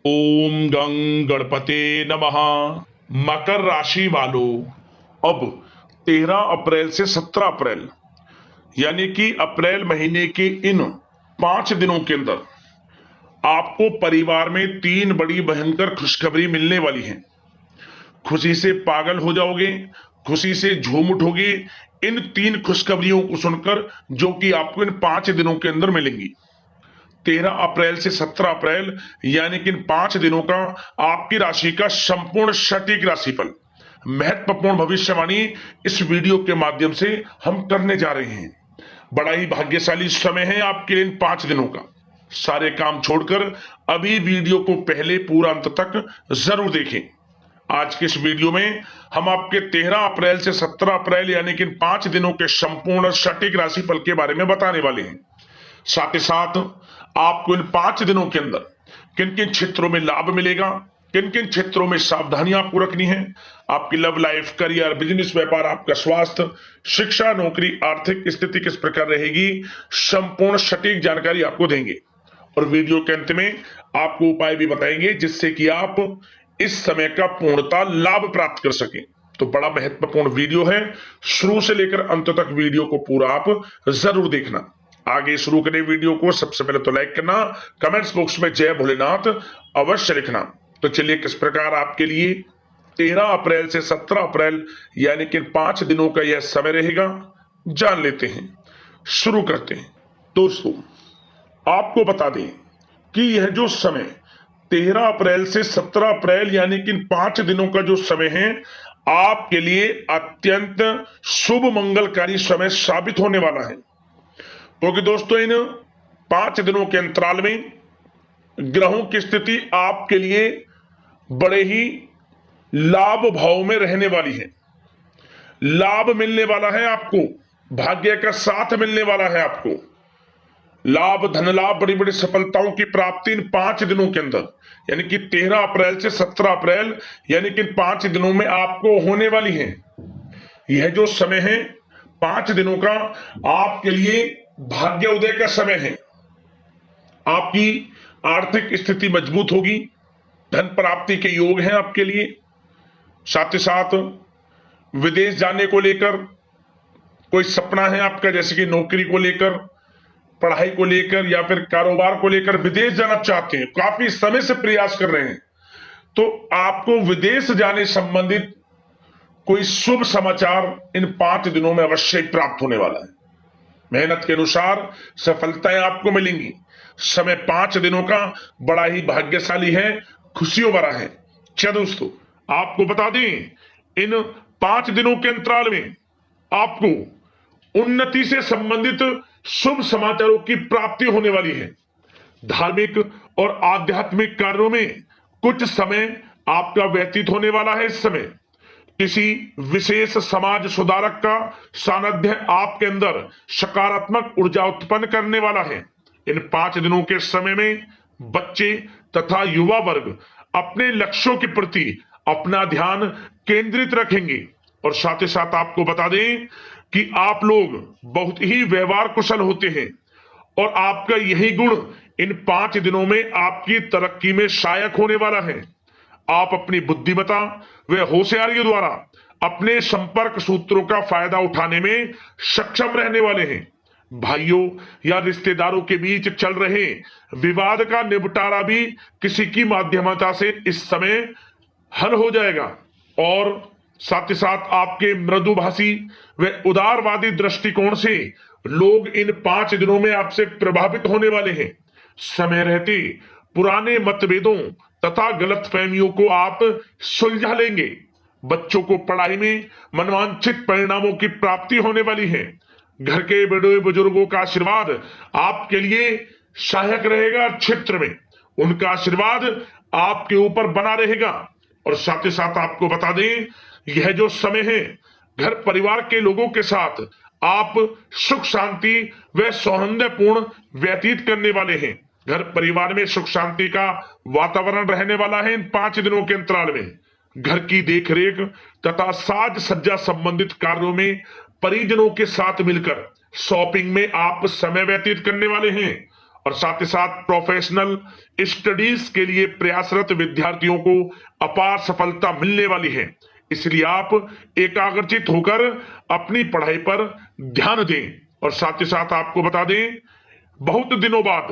ओम गं गणपते नमः। मकर राशि वालों, अब 13 अप्रैल से 17 अप्रैल यानी कि अप्रैल महीने के इन 5 दिनों के अंदर आपको परिवार में 3 बड़ी भयंकर खुशखबरी मिलने वाली है। खुशी से पागल हो जाओगे, खुशी से झूम उठोगे इन 3 खुशखबरियों को सुनकर, जो कि आपको इन 5 दिनों के अंदर मिलेंगी। 13 अप्रैल से 17 अप्रैल यानी कि इन 5 दिनों का आपकी राशि का संपूर्ण सटीक राशिफल, महत्वपूर्ण भविष्यवाणी इस वीडियो के माध्यम से हम करने जा रहे हैं। बड़ा ही भाग्यशाली समय है आपके लिए इन 5 दिनों का। सारे काम छोड़कर अभी वीडियो को पहले पूरा अंत तक जरूर देखें। आज के इस वीडियो में हम आपके 13 अप्रैल से 17 अप्रैल यानी कि इन 5 दिनों के संपूर्ण सटीक राशिफल के बारे में बताने वाले हैं। साथ ही साथ आपको इन 5 दिनों के अंदर किन किन क्षेत्रों में लाभ मिलेगा, किन किन क्षेत्रों में सावधानियां आपको रखनी है, आपकी लव लाइफ, करियर, बिजनेस, व्यापार, आपका स्वास्थ्य, शिक्षा, नौकरी, आर्थिक स्थिति किस प्रकार रहेगी, संपूर्ण सटीक जानकारी आपको देंगे। और वीडियो के अंत में आपको उपाय भी बताएंगे जिससे कि आप इस समय का पूर्णतः लाभ प्राप्त कर सकें। तो बड़ा महत्वपूर्ण वीडियो है, शुरू से लेकर अंत तक वीडियो को पूरा आप जरूर देखना। आगे शुरू करें वीडियो को, सबसे पहले तो लाइक करना, कमेंट्स बॉक्स में जय भोलेनाथ अवश्य लिखना। तो चलिए किस प्रकार आपके लिए 13 अप्रैल से 17 अप्रैल यानी कि 5 दिनों का यह समय रहेगा, जान लेते हैं। शुरू करते हैं। दोस्तों, आपको बता दें कि यह जो समय 13 अप्रैल से 17 अप्रैल यानी कि 5 दिनों का जो समय है, आपके लिए अत्यंत शुभ मंगलकारी समय साबित होने वाला है। क्योंकि दोस्तों, इन 5 दिनों के अंतराल में ग्रहों की स्थिति आपके लिए बड़े ही लाभ भाव में रहने वाली है। लाभ मिलने वाला है आपको, भाग्य का साथ मिलने वाला है आपको। लाभ, धन लाभ, बड़ी बड़ी सफलताओं की प्राप्ति इन 5 दिनों के अंदर यानी कि 13 अप्रैल से 17 अप्रैल यानी कि 5 दिनों में आपको होने वाली है। यह जो समय है 5 दिनों का, आपके लिए भाग्य उदय का समय है। आपकी आर्थिक स्थिति मजबूत होगी, धन प्राप्ति के योग हैं आपके लिए। साथ ही साथ विदेश जाने को लेकर कोई सपना है आपका, जैसे कि नौकरी को लेकर, पढ़ाई को लेकर या फिर कारोबार को लेकर विदेश जाना चाहते हैं, काफी समय से प्रयास कर रहे हैं, तो आपको विदेश जाने संबंधित कोई शुभ समाचार इन 5 दिनों में अवश्य प्राप्त होने वाला है। मेहनत के अनुसार सफलताएं आपको मिलेंगी। समय 5 दिनों का बड़ा ही भाग्यशाली है, खुशियों भरा है। क्या दोस्तों, आपको बता दें, इन 5 दिनों के अंतराल में आपको उन्नति से संबंधित शुभ समाचारों की प्राप्ति होने वाली है। धार्मिक और आध्यात्मिक कार्यों में कुछ समय आपका व्यतीत होने वाला है। इस समय किसी विशेष समाज सुधारक का सानिध्य आपके अंदर सकारात्मक ऊर्जा उत्पन्न करने वाला है। इन 5 दिनों के समय में बच्चे तथा युवा वर्ग अपने लक्ष्यों के प्रति अपना ध्यान केंद्रित रखेंगे। और साथ ही साथ आपको बता दें कि आप लोग बहुत ही व्यवहार कुशल होते हैं और आपका यही गुण इन 5 दिनों में आपकी तरक्की में सहायक होने वाला है। आप अपनी बुद्धिमत्ता व होशियारी द्वारा अपने संपर्क सूत्रों का फायदा उठाने में सक्षम रहने वाले हैं। भाइयों या रिश्तेदारों के बीच चल रहे विवाद का निपटारा भी किसी की माध्यमता से इस समय हल हो जाएगा। और साथ ही साथ आपके मृदुभाषी व उदारवादी दृष्टिकोण से लोग इन 5 दिनों में आपसे प्रभावित होने वाले हैं। समय रहते पुराने मतभेदों तथा गलतफहमियों को आप सुलझा लेंगे। बच्चों को पढ़ाई में मनवांछित परिणामों की प्राप्ति होने वाली है। घर के बड़े बुजुर्गों का आशीर्वाद आपके लिए सहायक रहेगा। क्षेत्र में उनका आशीर्वाद आपके ऊपर बना रहेगा। और साथ ही साथ आपको बता दें, यह जो समय है घर परिवार के लोगों के साथ आप सुख शांति व सौहार्दपूर्ण व्यतीत करने वाले हैं। घर परिवार में सुख शांति का वातावरण रहने वाला है। इन 5 दिनों के अंतराल में घर की देखरेख तथा साज सज्जा संबंधित कार्यों में परिजनों के साथ मिलकर शॉपिंग में आप समय व्यतीत करने वाले हैं। और साथ ही साथ प्रोफेशनल स्टडीज के लिए प्रयासरत विद्यार्थियों को अपार सफलता मिलने वाली है। इसलिए आप एकाग्रचित होकर अपनी पढ़ाई पर ध्यान दें। और साथ ही साथ आपको बता दें, बहुत दिनों बाद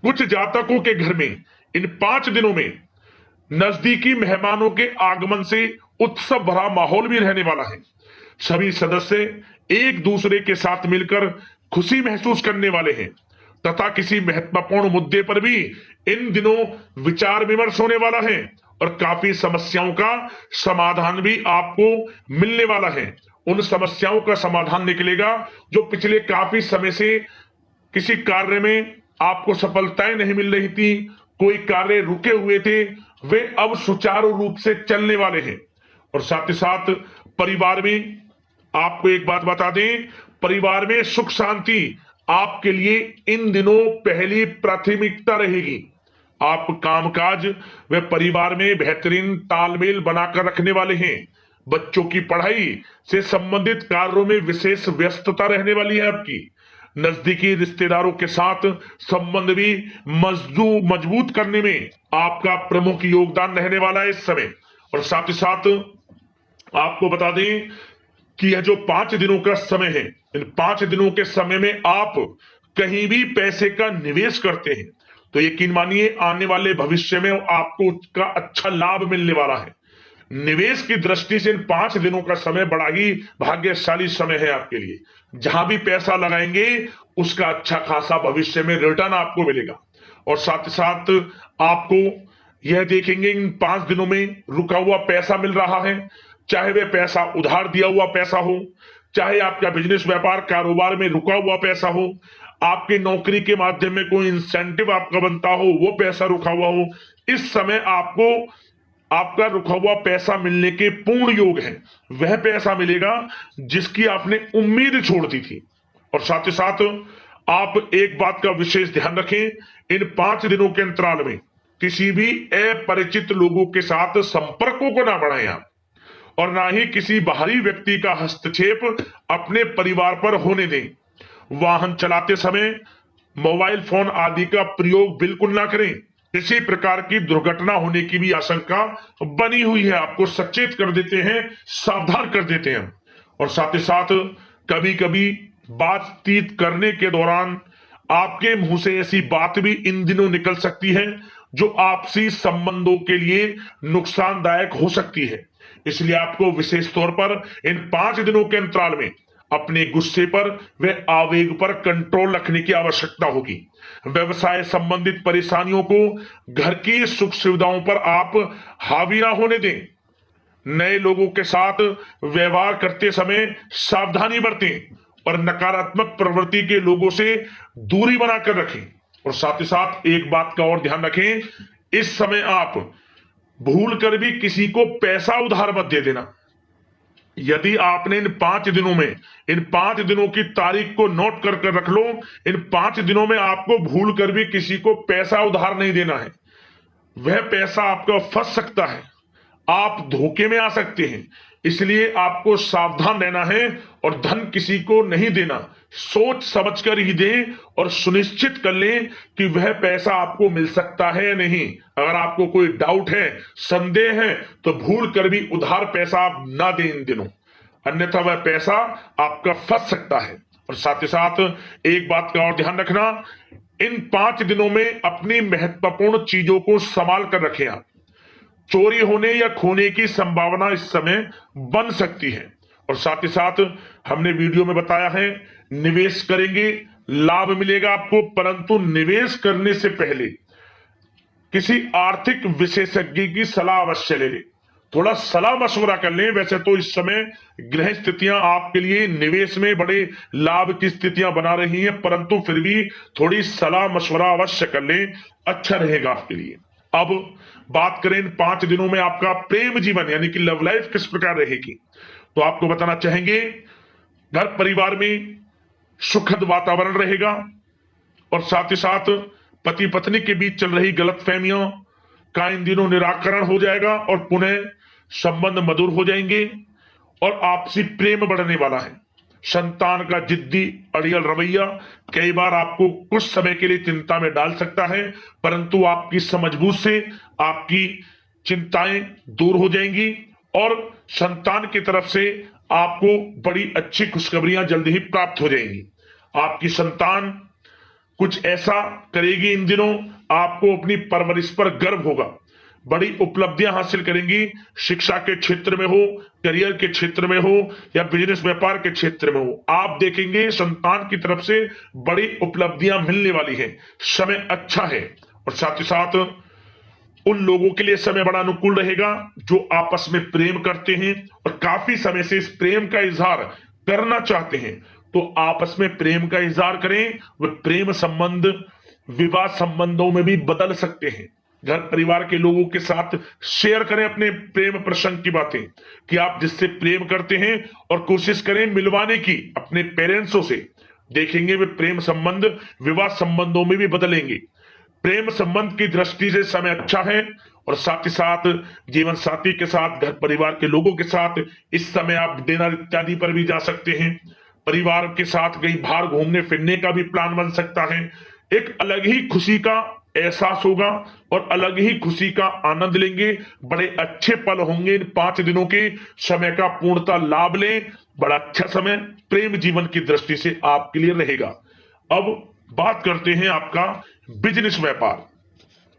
कुछ जातकों के घर में इन 5 दिनों में नजदीकी मेहमानों के आगमन से उत्सव भरा माहौल भी रहने वाला है। सभी सदस्य एक दूसरे के साथ मिलकर खुशी महसूस करने वाले हैं तथा किसी महत्वपूर्ण मुद्दे पर भी इन दिनों विचार विमर्श होने वाला है और काफी समस्याओं का समाधान भी आपको मिलने वाला है। उन समस्याओं का समाधान निकलेगा जो पिछले काफी समय से किसी कार्य में आपको सफलताएं नहीं मिल रही थी, कोई कार्य रुके हुए थे, वे अब सुचारू रूप से चलने वाले हैं। और साथ ही साथ परिवार में आपको एक बात बता दें, परिवार में सुख शांति आपके लिए इन दिनों पहली प्राथमिकता रहेगी। आप कामकाज व परिवार में बेहतरीन तालमेल बनाकर रखने वाले हैं। बच्चों की पढ़ाई से संबंधित कार्यों में विशेष व्यस्तता रहने वाली है आपकी। नजदीकी रिश्तेदारों के साथ संबंध भी मजबूत करने में आपका प्रमुख योगदान रहने वाला है इस समय। और साथ ही साथ आपको बता दें कि यह जो 5 दिनों का समय है, इन 5 दिनों के समय में आप कहीं भी पैसे का निवेश करते हैं तो यकीन मानिए आने वाले भविष्य में आपको उसका अच्छा लाभ मिलने वाला है। निवेश की दृष्टि से इन 5 दिनों का समय बड़ा ही भाग्यशाली समय है आपके लिए। जहां भी पैसा लगाएंगे उसका अच्छा खासा भविष्य में रिटर्न आपको मिलेगा। और साथ ही साथ आपको यह देखेंगे इन 5 दिनों में रुका हुआ पैसा मिल रहा है, चाहे वह पैसा उधार दिया हुआ पैसा हो, चाहे आपका बिजनेस व्यापार कारोबार में रुका हुआ पैसा हो, आपकी नौकरी के माध्यम में कोई इंसेंटिव आपका बनता हो, वो पैसा रुका हुआ हो। इस समय आपको आपका रुका हुआ पैसा मिलने के पूर्ण योग है। वह पैसा मिलेगा जिसकी आपने उम्मीद छोड़ दी थी। और साथ ही साथ आप एक बात का विशेष ध्यान रखें, इन 5 दिनों के अंतराल में किसी भी अपरिचित लोगों के साथ संपर्कों को ना बढ़ाएं आप, और ना ही किसी बाहरी व्यक्ति का हस्तक्षेप अपने परिवार पर होने दें। वाहन चलाते समय मोबाइल फोन आदि का प्रयोग बिल्कुल ना करें। किसी प्रकार की दुर्घटना होने की भी आशंका बनी हुई है, आपको सचेत कर देते हैं, सावधान कर देते हैं। और साथ ही साथ कभी कभी बातचीत करने के दौरान आपके मुंह से ऐसी बात भी इन दिनों निकल सकती है जो आपसी संबंधों के लिए नुकसानदायक हो सकती है। इसलिए आपको विशेष तौर पर इन 5 दिनों के अंतराल में अपने गुस्से पर व आवेग पर कंट्रोल रखने की आवश्यकता होगी। व्यवसाय संबंधित परेशानियों को घर की सुख सुविधाओं पर आप हावी ना होने दें। नए लोगों के साथ व्यवहार करते समय सावधानी बरतें और नकारात्मक प्रवृत्ति के लोगों से दूरी बनाकर रखें। और साथ ही साथ एक बात का और ध्यान रखें, इस समय आप भूल कर भी किसी को पैसा उधार मत दे देना। यदि आपने इन 5 दिनों में, इन 5 दिनों की तारीख को नोट कर रख लो, इन 5 दिनों में आपको भूल कर भी किसी को पैसा उधार नहीं देना है। वह पैसा आपका फंस सकता है, आप धोखे में आ सकते हैं। इसलिए आपको सावधान रहना है और धन किसी को नहीं देना। सोच समझकर ही दें और सुनिश्चित कर लें कि वह पैसा आपको मिल सकता है या नहीं। अगर आपको कोई डाउट है, संदेह है, तो भूल कर भी उधार पैसा आप ना दें इन दिनों, अन्यथा वह पैसा आपका फंस सकता है। और साथ ही साथ एक बात का और ध्यान रखना, इन 5 दिनों में अपनी महत्वपूर्ण चीजों को संभाल कर रखें आप। चोरी होने या खोने की संभावना इस समय बन सकती है। और साथ ही साथ हमने वीडियो में बताया है, निवेश करेंगे लाभ मिलेगा आपको, परंतु निवेश करने से पहले किसी आर्थिक विशेषज्ञ की सलाह अवश्य ले लें, थोड़ा सलाह मशवरा कर लें। वैसे तो इस समय ग्रह स्थितियां आपके लिए निवेश में बड़े लाभ की स्थितियां बना रही हैं, परंतु फिर भी थोड़ी सलाह मशवरा अवश्य कर लें, अच्छा रहेगा आपके लिए। अब बात करें इन 5 दिनों में आपका प्रेम जीवन यानी कि लव लाइफ किस प्रकार रहेगी, तो आपको बताना चाहेंगे, घर परिवार में सुखद वातावरण रहेगा और साथ ही साथ पति पत्नी के बीच चल रही गलतफहमियों का इन दिनों निराकरण हो जाएगा और पुनः संबंध मधुर हो जाएंगे और आपसी प्रेम बढ़ने वाला है। संतान का जिद्दी अड़ियल रवैया कई बार आपको कुछ समय के लिए चिंता में डाल सकता है, परंतु आपकी समझबूझ से आपकी चिंताएं दूर हो जाएंगी और संतान की तरफ से आपको बड़ी अच्छी खुशखबरियां जल्द ही प्राप्त हो जाएंगी। आपकी संतान कुछ ऐसा करेगी इन दिनों, आपको अपनी परवरिश पर गर्व होगा। बड़ी उपलब्धियां हासिल करेंगी, शिक्षा के क्षेत्र में हो, करियर के क्षेत्र में हो या बिजनेस व्यापार के क्षेत्र में हो। आप देखेंगे संतान की तरफ से बड़ी उपलब्धियां मिलने वाली है, समय अच्छा है। और साथ ही साथ उन लोगों के लिए समय बड़ा अनुकूल रहेगा जो आपस में प्रेम करते हैं और काफी समय से इस प्रेम का इजहार करना चाहते हैं, तो आपस में प्रेम का इजहार करें। वे प्रेम संबंध विवाह संबंधों में भी बदल सकते हैं। घर परिवार के लोगों के साथ शेयर करें अपने प्रेम प्रसंग की बातें कि आप जिससे प्रेम करते हैं और कोशिश करें मिलवाने की अपने पेरेंट्सों से। देखेंगे वे प्रेम संबंध विवाह संबंधों में भी बदलेंगे। प्रेम संबंध की दृष्टि से समय अच्छा है और साथ ही साथ जीवन साथी के साथ, घर परिवार के लोगों के साथ इस समय आप डिनर इत्यादि पर भी जा सकते हैं। परिवार के साथ कहीं बाहर घूमने फिरने का भी प्लान बन सकता है। एक अलग ही खुशी का एहसास होगा और अलग ही खुशी का आनंद लेंगे। बड़े अच्छे पल होंगे इन 5 दिनों के, समय का पूर्णतः लाभ लें। बड़ा अच्छा समय प्रेम जीवन की दृष्टि से आपके लिए रहेगा। अब बात करते हैं आपका बिजनेस व्यापार।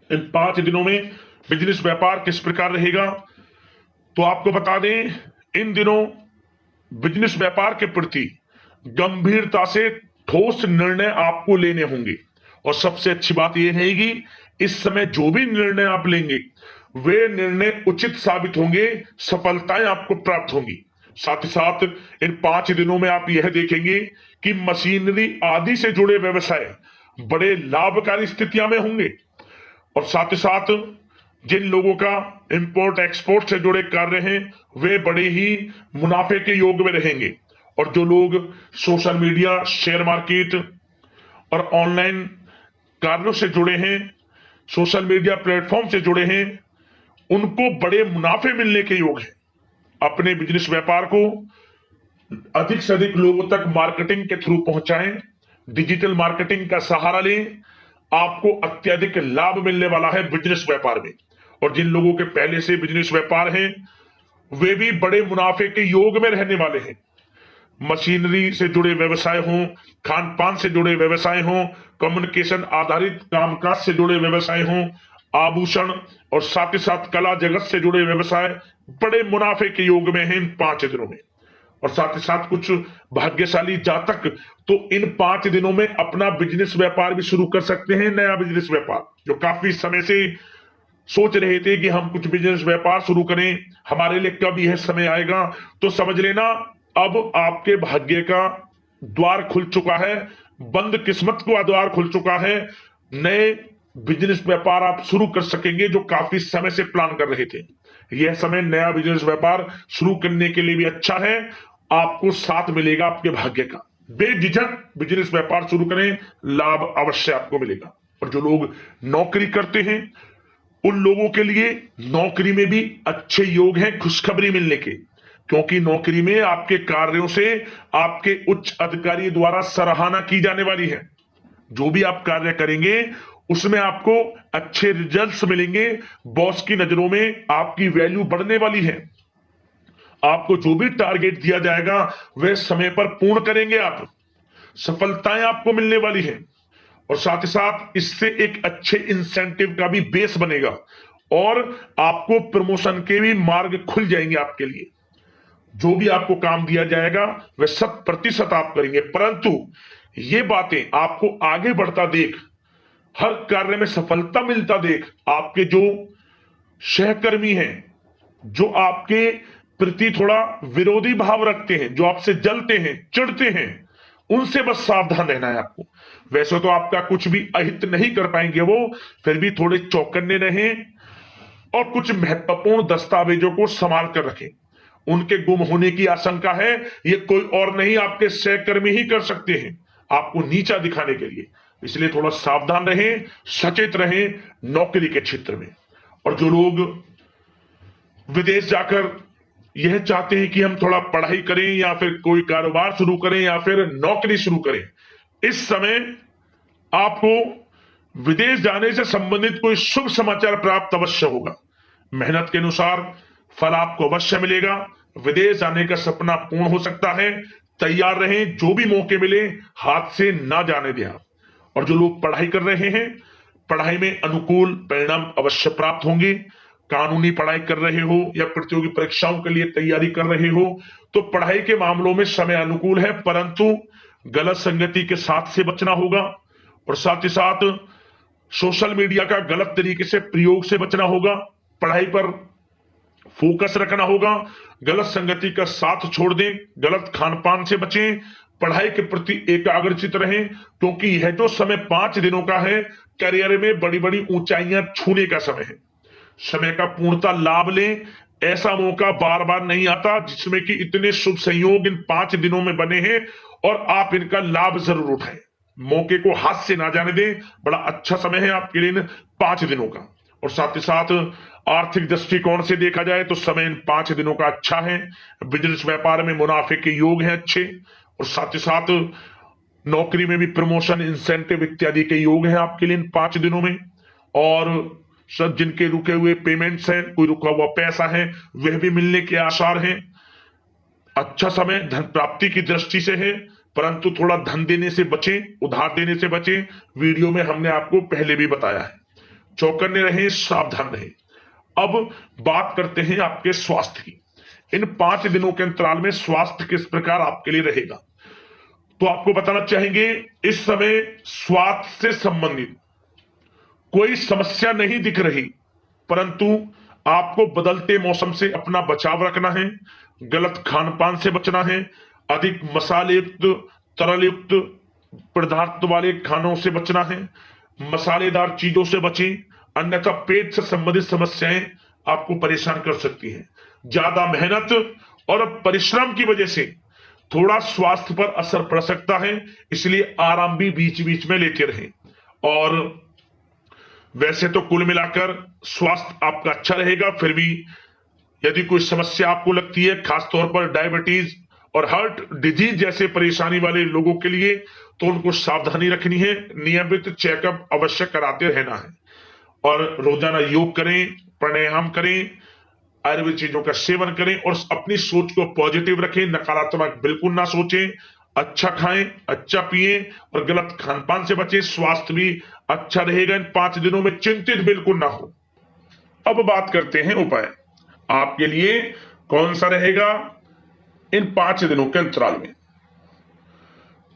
इन 5 दिनों में बिजनेस व्यापार किस प्रकार रहेगा, तो आपको बता दें इन दिनों बिजनेस व्यापार के प्रति गंभीरता से ठोस निर्णय आपको लेने होंगे। और सबसे अच्छी बात यह रहेगी इस समय जो भी निर्णय आप लेंगे वे निर्णय उचित साबित होंगे, सफलताएं आपको प्राप्त होंगी। साथ ही साथ इन 5 दिनों में आप यह देखेंगे कि मशीनरी आदि से जुड़े व्यवसाय बड़े लाभकारी स्थितियां में होंगे। और साथ ही साथ जिन लोगों का इंपोर्ट एक्सपोर्ट से जुड़े कार्य हैं वे बड़े ही मुनाफे के योग में रहेंगे। और जो लोग सोशल मीडिया, शेयर मार्केट और ऑनलाइन कार्यों से जुड़े हैं, सोशल मीडिया प्लेटफॉर्म से जुड़े हैं, उनको बड़े मुनाफे मिलने के योग हैं। अपने बिजनेस व्यापार को अधिक से अधिक लोगों तक मार्केटिंग के थ्रू पहुंचाएं, डिजिटल मार्केटिंग का सहारा लें। आपको अत्यधिक लाभ मिलने वाला है बिजनेस व्यापार में। और जिन लोगों के पहले से बिजनेस व्यापार हैं वे भी बड़े मुनाफे के योग में रहने वाले हैं। मशीनरी से जुड़े व्यवसाय हों, खान पान से जुड़े व्यवसाय हों, कम्युनिकेशन आधारित कामकाज से जुड़े व्यवसाय हों, आभूषण और साथ ही साथ कला जगत से जुड़े व्यवसाय बड़े मुनाफे के योग में हैं इन 5 दिनों में। और साथ ही साथ कुछ भाग्यशाली जातक तो इन 5 दिनों में अपना बिजनेस व्यापार भी शुरू कर सकते हैं। नया बिजनेस व्यापार जो काफी समय से सोच रहे थे कि हम कुछ बिजनेस व्यापार शुरू करें, हमारे लिए कब यह समय आएगा, तो समझ लेना अब आपके भाग्य का द्वार खुल चुका है, बंद किस्मत का द्वार खुल चुका है। नए बिजनेस व्यापार आप शुरू कर सकेंगे जो काफी समय से प्लान कर रहे थे। यह समय नया बिजनेस व्यापार शुरू करने के लिए भी अच्छा है, आपको साथ मिलेगा आपके भाग्य का। बेझिझक बिजनेस व्यापार शुरू करें, लाभ अवश्य आपको मिलेगा। और जो लोग नौकरी करते हैं उन लोगों के लिए नौकरी में भी अच्छे योग हैं खुशखबरी मिलने के, क्योंकि नौकरी में आपके कार्यों से आपके उच्च अधिकारी द्वारा सराहना की जाने वाली है। जो भी आप कार्य करेंगे उसमें आपको अच्छे रिजल्ट्स मिलेंगे, बॉस की नजरों में आपकी वैल्यू बढ़ने वाली है। आपको जो भी टारगेट दिया जाएगा वह समय पर पूर्ण करेंगे आप, सफलताएं आपको मिलने वाली है। और साथ ही साथ इससे एक अच्छे इंसेंटिव का भी बेस बनेगा और आपको प्रमोशन के भी मार्ग खुल जाएंगे आपके लिए। जो भी आपको काम दिया जाएगा वह 100% आप करेंगे, परंतु ये बातें आपको आगे बढ़ता देख, हर कार्य में सफलता मिलता देख, आपके जो सहकर्मी हैं, जो आपके प्रति थोड़ा विरोधी भाव रखते हैं, जो आपसे जलते हैं, चिढ़ते हैं, उनसे बस सावधान रहना है आपको। वैसे तो आपका कुछ भी अहित नहीं कर पाएंगे वो, फिर भी थोड़े चौकन्ने रहें और कुछ महत्वपूर्ण दस्तावेजों को संभाल कर रखें। उनके गुम होने की आशंका है, ये कोई और नहीं आपके सहकर्मी ही कर सकते हैं आपको नीचा दिखाने के लिए। इसलिए थोड़ा सावधान रहें, सचेत रहें नौकरी के क्षेत्र में। और जो लोग विदेश जाकर यह चाहते हैं कि हम थोड़ा पढ़ाई करें या फिर कोई कारोबार शुरू करें या फिर नौकरी शुरू करें, इस समय आपको विदेश जाने से संबंधित कोई शुभ समाचार प्राप्त अवश्य होगा। मेहनत के अनुसार फल आपको अवश्य मिलेगा। विदेश जाने का सपना पूर्ण हो सकता है। तैयार रहें, जो भी मौके मिले हाथ से ना जाने दें। और जो लोग पढ़ाई कर रहे हैं, पढ़ाई में अनुकूल परिणाम अवश्य प्राप्त होंगे। कानूनी पढ़ाई कर रहे हो या प्रतियोगी परीक्षाओं के लिए तैयारी कर रहे हो तो पढ़ाई के मामलों में समय अनुकूल है, परंतु गलत संगति के साथ से बचना होगा और साथ ही साथ सोशल मीडिया का गलत तरीके से प्रयोग से बचना होगा। पढ़ाई पर फोकस रखना होगा। गलत संगति का साथ छोड़ दें, गलत खान पान से बचें, पढ़ाई के प्रति एकाग्रचित रहें, क्योंकि यह जो समय 5 दिनों का है, करियर में बड़ी बड़ी ऊंचाइयां छूने का समय है। समय का पूर्णता लाभ लें। ऐसा मौका बार बार नहीं आता जिसमें कि इतने शुभ संयोग इन 5 दिनों में बने हैं और आप इनका लाभ जरूर उठाएं। मौके को हाथ से ना जाने दें। बड़ा अच्छा समय है आपके लिए इन 5 दिनों का। और साथ ही साथ आर्थिक दृष्टिकोण से देखा जाए तो समय इन 5 दिनों का अच्छा है। बिजनेस व्यापार में मुनाफे के योग हैं अच्छे, और साथ ही साथ नौकरी में भी प्रमोशन, इंसेंटिव इत्यादि के योग हैं आपके लिए इन 5 दिनों में। और सब जिनके रुके हुए पेमेंट्स हैं, कोई रुका हुआ पैसा है, वह भी मिलने के आसार हैं। अच्छा समय धन प्राप्ति की दृष्टि से है, परंतु थोड़ा धन देने से बचें, उधार देने से बचें। वीडियो में हमने आपको पहले भी बताया है। चौकन्ने रहें, सावधान रहें। अब बात करते हैं आपके स्वास्थ्य की। इन 5 दिनों के अंतराल में स्वास्थ्य किस प्रकार आपके लिए रहेगा, तो आपको बताना चाहेंगे इस समय स्वास्थ्य से संबंधित कोई समस्या नहीं दिख रही, परंतु आपको बदलते मौसम से अपना बचाव रखना है। गलत खान पान से बचना है। अधिक मसाले युक्त, तरल युक्त पदार्थ वाले खानों से बचना है। मसालेदार चीजों से बचें, अन्यथा पेट से संबंधित समस्याएं आपको परेशान कर सकती हैं। ज्यादा मेहनत और परिश्रम की वजह से थोड़ा स्वास्थ्य पर असर पड़ सकता है, इसलिए आराम भी बीच बीच में लेते रहें। और वैसे तो कुल मिलाकर स्वास्थ्य आपका अच्छा रहेगा, फिर भी यदि कोई समस्या आपको लगती है, खासतौर पर डायबिटीज और हार्ट डिजीज जैसे परेशानी वाले लोगों के लिए, तो उनको सावधानी रखनी है। नियमित चेकअप अवश्य कराते रहना है और रोजाना योग करें, प्राणायाम करें, आयुर्वेद चीजों का सेवन करें और अपनी सोच को पॉजिटिव रखें। नकारात्मक बिल्कुल ना सोचें। अच्छा खाएं, अच्छा पिएं और गलत खान पान से बचें। स्वास्थ्य भी अच्छा रहेगा इन 5 दिनों में, चिंतित बिल्कुल ना हो। अब बात करते हैं उपाय आपके लिए कौन सा रहेगा इन 5 दिनों के अंतराल में।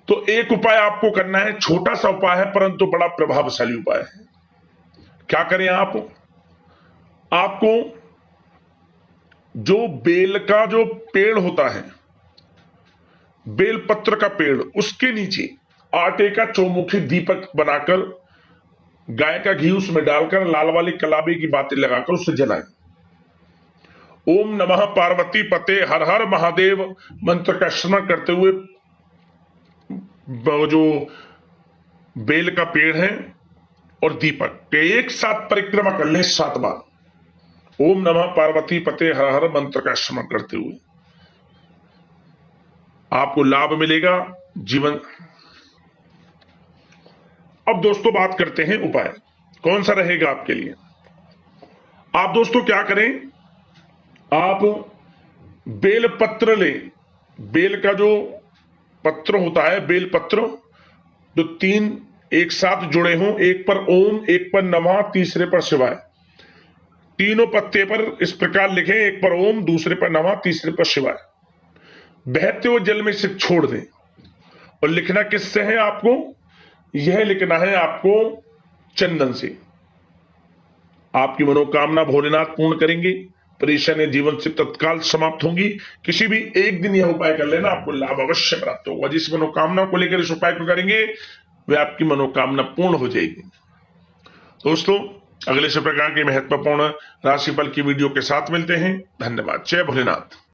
तो एक उपाय आपको करना है, छोटा सा उपाय है परंतु बड़ा प्रभावशाली उपाय है। क्या करें आपको जो बेल का जो पेड़ होता है, बेल पत्र का पेड़, उसके नीचे आटे का चौमुखी दीपक बनाकर गाय का घी उसमें डालकर लाल वाली कलाबी की बातें लगाकर उसे जलाएं। ओम नमः पार्वती पते हर हर महादेव मंत्र का स्मरण करते हुए जो बेल का पेड़ है और दीपक के एक साथ परिक्रमा कर लें 7 बार। ओम नमः पार्वती पते हर हर मंत्र का स्मरण करते हुए आपको लाभ मिलेगा जीवन। अब दोस्तों बात करते हैं उपाय कौन सा रहेगा आपके लिए। आप दोस्तों क्या करें, आप बेल पत्र लें। बेल का जो पत्र होता है, बेल पत्र जो 3 एक साथ जुड़े हों, एक पर ओम, एक पर नमः, तीसरे पर शिवाय। तीनों पत्ते पर इस प्रकार लिखें, एक पर ओम, दूसरे पर नमः, तीसरे पर शिवाय। बहते हुए जल में इसे छोड़ दें। और लिखना किससे है आपको, यह लिखना है आपको चंदन से। आपकी मनोकामना भोलेनाथ पूर्ण करेंगे। परेशानी जीवन से तत्काल समाप्त होंगी। किसी भी एक दिन यह उपाय कर लेना, आपको लाभ अवश्य प्राप्त होगा। जिस मनोकामना को लेकर इस उपाय को करेंगे वह आपकी मनोकामना पूर्ण हो जाएगी। दोस्तों अगले इस प्रकार के महत्वपूर्ण राशिफल की वीडियो के साथ मिलते हैं। धन्यवाद। जय भोलेनाथ।